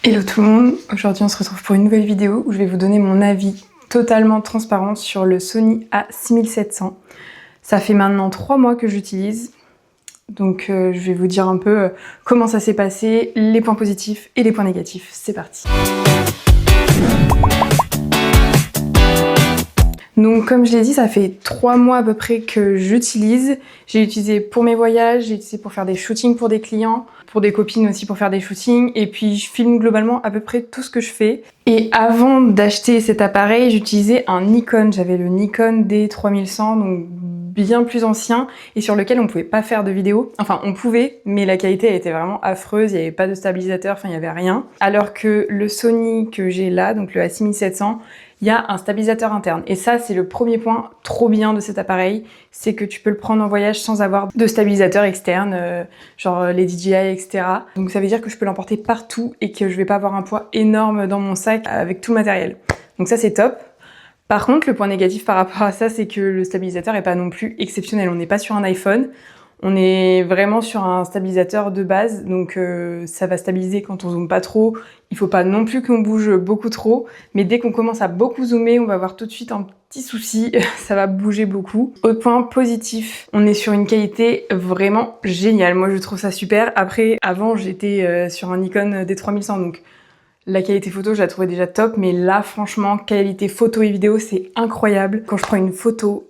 Hello tout le monde, aujourd'hui on se retrouve pour une nouvelle vidéo où je vais vous donner mon avis totalement transparent sur le Sony A6700. Ça fait maintenant 3 mois que j'utilise, donc je vais vous dire un peu comment ça s'est passé, les points positifs et les points négatifs. C'est parti. Donc comme je l'ai dit, ça fait 3 mois à peu près que j'utilise. J'ai utilisé pour mes voyages, j'ai utilisé pour faire des shootings pour des clients, pour des copines aussi pour faire des shootings, et puis je filme globalement à peu près tout ce que je fais. Et avant d'acheter cet appareil, j'utilisais un Nikon, j'avais le Nikon D3100, donc bien plus ancien, et sur lequel on pouvait pas faire de vidéo. Enfin, on pouvait, mais la qualité elle était vraiment affreuse, il n'y avait pas de stabilisateur, enfin il y avait rien. Alors que le Sony que j'ai là, donc le A6700, il y a un stabilisateur interne. Et ça, c'est le premier point trop bien de cet appareil, c'est que tu peux le prendre en voyage sans avoir de stabilisateur externe, genre les DJI, etc. Donc ça veut dire que je peux l'emporter partout et que je vais pas avoir un poids énorme dans mon sac avec tout le matériel. Donc ça, c'est top. Par contre, le point négatif par rapport à ça, c'est que le stabilisateur est pas non plus exceptionnel. On n'est pas sur un iPhone. On est vraiment sur un stabilisateur de base, donc ça va stabiliser quand on zoome pas trop. Il faut pas non plus qu'on bouge beaucoup trop, mais dès qu'on commence à beaucoup zoomer, on va avoir tout de suite un petit souci, ça va bouger beaucoup. Autre point positif, on est sur une qualité vraiment géniale. Moi, je trouve ça super. Après, avant, j'étais sur un Nikon D3100, donc la qualité photo, je la trouvais déjà top, mais là, franchement, qualité photo et vidéo, c'est incroyable. Quand je prends une photo,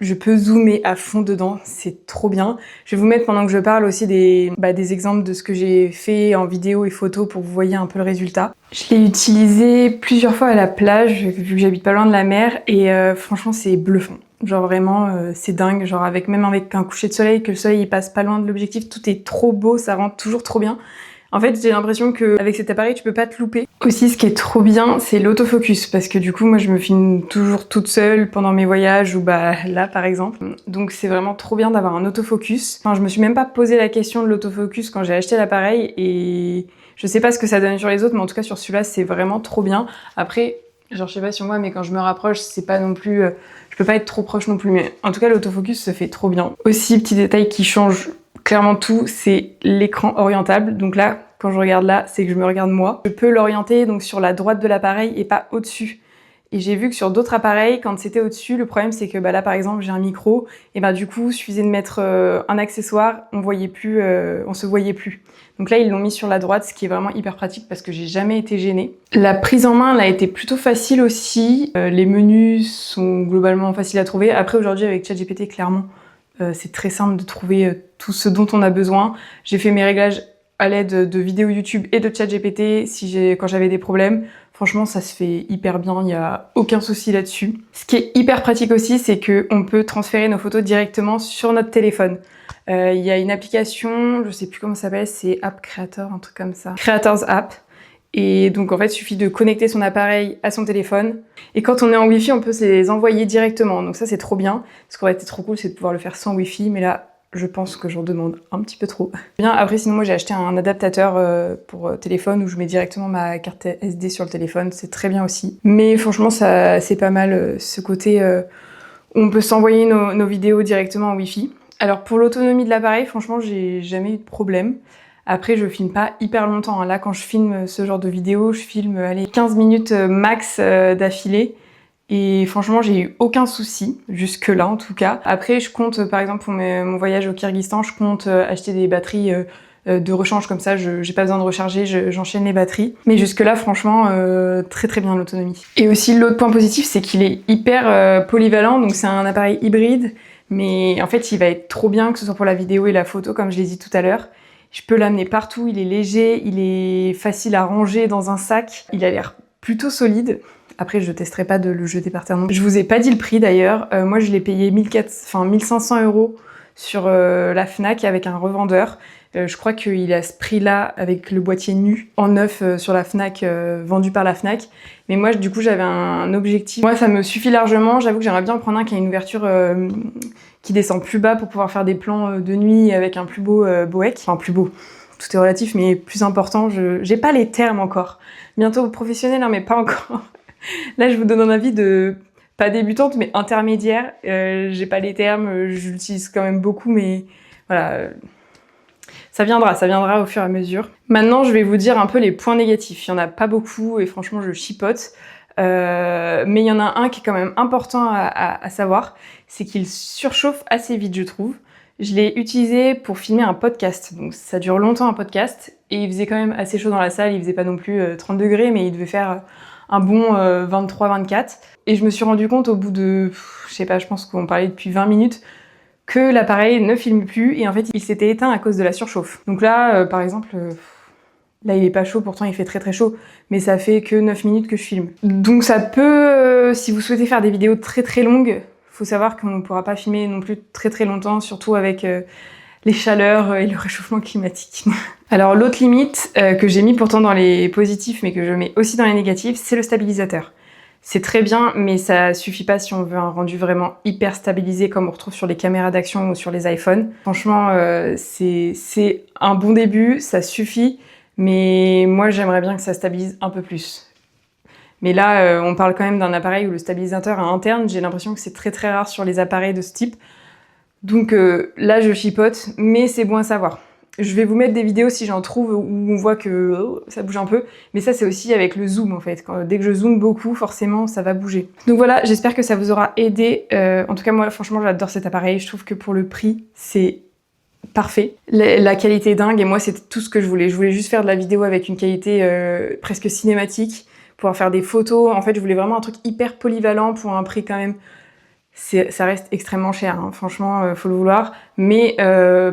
je peux zoomer à fond dedans, c'est trop bien. Je vais vous mettre pendant que je parle aussi des exemples de ce que j'ai fait en vidéo et photo pour que vous voyez un peu le résultat. Je l'ai utilisé plusieurs fois à la plage, vu que j'habite pas loin de la mer, et franchement c'est bluffant. Genre vraiment, c'est dingue, genre même avec un coucher de soleil, que le soleil il passe pas loin de l'objectif, tout est trop beau, ça rend toujours trop bien. En fait, j'ai l'impression qu'avec cet appareil, tu peux pas te louper. Aussi, ce qui est trop bien, c'est l'autofocus, parce que du coup, moi, je me filme toujours toute seule pendant mes voyages, ou là, par exemple. Donc, c'est vraiment trop bien d'avoir un autofocus. Enfin, je me suis même pas posé la question de l'autofocus quand j'ai acheté l'appareil, et je sais pas ce que ça donne sur les autres, mais en tout cas, sur celui-là, c'est vraiment trop bien. Après, genre, je sais pas sur moi, mais quand je me rapproche, c'est pas non plus... je peux pas être trop proche non plus, mais en tout cas, l'autofocus se fait trop bien. Aussi, petit détail qui change clairement tout, c'est l'écran orientable. Donc là, quand je regarde là, c'est que je me regarde moi. Je peux l'orienter donc sur la droite de l'appareil et pas au-dessus. Et j'ai vu que sur d'autres appareils, quand c'était au-dessus, le problème c'est que là par exemple j'ai un micro, et du coup suffisait de mettre un accessoire, on se voyait plus. Donc là ils l'ont mis sur la droite, ce qui est vraiment hyper pratique parce que j'ai jamais été gênée. La prise en main elle a été plutôt facile aussi. Les menus sont globalement faciles à trouver. Après aujourd'hui avec ChatGPT clairement, c'est très simple de trouver tout ce dont on a besoin. J'ai fait mes réglages à l'aide de vidéos YouTube et de ChatGPT quand j'avais des problèmes. Franchement, ça se fait hyper bien, il n'y a aucun souci là-dessus. Ce qui est hyper pratique aussi, c'est qu'on peut transférer nos photos directement sur notre téléphone. Il y a une application, je sais plus comment ça s'appelle, c'est App Creator, un truc comme ça. Creators App. Et donc en fait, il suffit de connecter son appareil à son téléphone. Et quand on est en Wi-Fi, on peut se les envoyer directement. Donc ça, c'est trop bien. Ce qui aurait été trop cool, c'est de pouvoir le faire sans Wi-Fi. Mais là, je pense que j'en demande un petit peu trop. Bien, après, sinon, moi, j'ai acheté un adaptateur pour téléphone où je mets directement ma carte SD sur le téléphone. C'est très bien aussi. Mais franchement, ça, c'est pas mal ce côté où on peut s'envoyer nos vidéos directement en Wi-Fi. Alors pour l'autonomie de l'appareil, franchement, j'ai jamais eu de problème. Après, je filme pas hyper longtemps. Là, quand je filme ce genre de vidéo, je filme 15 minutes max d'affilée. Et franchement, j'ai eu aucun souci, jusque-là en tout cas. Après, je compte, par exemple, pour mon voyage au Kyrgyzstan, je compte acheter des batteries de rechange comme ça, j'ai pas besoin de recharger, j'enchaîne les batteries. Mais jusque-là, franchement, très très bien l'autonomie. Et aussi, l'autre point positif, c'est qu'il est hyper polyvalent, donc c'est un appareil hybride, mais en fait, il va être trop bien, que ce soit pour la vidéo et la photo, comme je l'ai dit tout à l'heure. Je peux l'amener partout, il est léger, il est facile à ranger dans un sac, il a l'air plutôt solide. Après, je testerai pas de le jeter par terre non plus. Je vous ai pas dit le prix d'ailleurs. Moi, je l'ai payé 1500 € sur la Fnac avec un revendeur. Je crois qu'il a ce prix-là avec le boîtier nu en neuf sur la Fnac, vendu par la Fnac. Mais moi, du coup, j'avais un objectif. Moi, ça me suffit largement. J'avoue que j'aimerais bien en prendre un qui a une ouverture qui descend plus bas pour pouvoir faire des plans de nuit avec un plus beau boec. Enfin, plus beau. Tout est relatif, mais plus important. J'ai pas les termes encore. Bientôt professionnel, hein, mais pas encore. Là, je vous donne un avis de, pas débutante, mais intermédiaire. J'ai pas les termes, je l'utilise quand même beaucoup, mais voilà. Ça viendra au fur et à mesure. Maintenant, je vais vous dire un peu les points négatifs. Il y en a pas beaucoup et franchement, je chipote. Mais il y en a un qui est quand même important à savoir, c'est qu'il surchauffe assez vite, je trouve. Je l'ai utilisé pour filmer un podcast, donc ça dure longtemps un podcast, et il faisait quand même assez chaud dans la salle, il faisait pas non plus 30 degrés, mais il devait faire un bon 23-24. Et je me suis rendu compte au bout de, je sais pas, je pense qu'on parlait depuis 20 minutes, que l'appareil ne filme plus, et en fait il s'était éteint à cause de la surchauffe. Donc là, par exemple, là il est pas chaud, pourtant il fait très très chaud, mais ça fait que 9 minutes que je filme. Donc ça peut, si vous souhaitez faire des vidéos très très longues, faut savoir qu'on ne pourra pas filmer non plus très très longtemps, surtout avec les chaleurs et le réchauffement climatique. Alors l'autre limite que j'ai mis pourtant dans les positifs, mais que je mets aussi dans les négatifs, c'est le stabilisateur. C'est très bien, mais ça suffit pas si on veut un rendu vraiment hyper stabilisé comme on retrouve sur les caméras d'action ou sur les iPhones. Franchement, c'est un bon début, ça suffit, mais moi j'aimerais bien que ça stabilise un peu plus. Mais là, on parle quand même d'un appareil où le stabilisateur est interne. J'ai l'impression que c'est très très rare sur les appareils de ce type. Donc là, je chipote, mais c'est bon à savoir. Je vais vous mettre des vidéos si j'en trouve où on voit que ça bouge un peu. Mais ça, c'est aussi avec le zoom en fait. Dès que je zoome beaucoup, forcément, ça va bouger. Donc voilà, j'espère que ça vous aura aidé. En tout cas, moi, franchement, j'adore cet appareil. Je trouve que pour le prix, c'est parfait. La qualité est dingue et moi, c'était tout ce que je voulais. Je voulais juste faire de la vidéo avec une qualité presque cinématique, pouvoir faire des photos. En fait, je voulais vraiment un truc hyper polyvalent pour un prix quand même. Ça reste extrêmement cher, hein. Franchement, faut le vouloir. Mais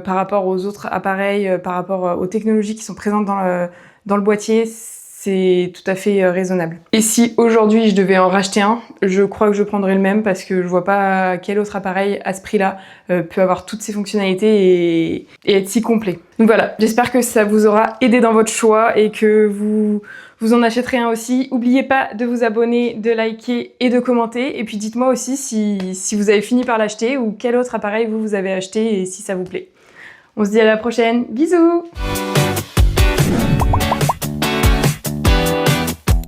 par rapport aux autres appareils, par rapport aux technologies qui sont présentes dans le boîtier, c'est tout à fait raisonnable. Et si aujourd'hui je devais en racheter un, je crois que je prendrais le même parce que je vois pas quel autre appareil à ce prix-là peut avoir toutes ces fonctionnalités et être si complet. Donc voilà, j'espère que ça vous aura aidé dans votre choix et que vous en achèterez un aussi. N'oubliez pas de vous abonner, de liker et de commenter. Et puis dites-moi aussi si vous avez fini par l'acheter ou quel autre appareil vous avez acheté et si ça vous plaît. On se dit à la prochaine. Bisous!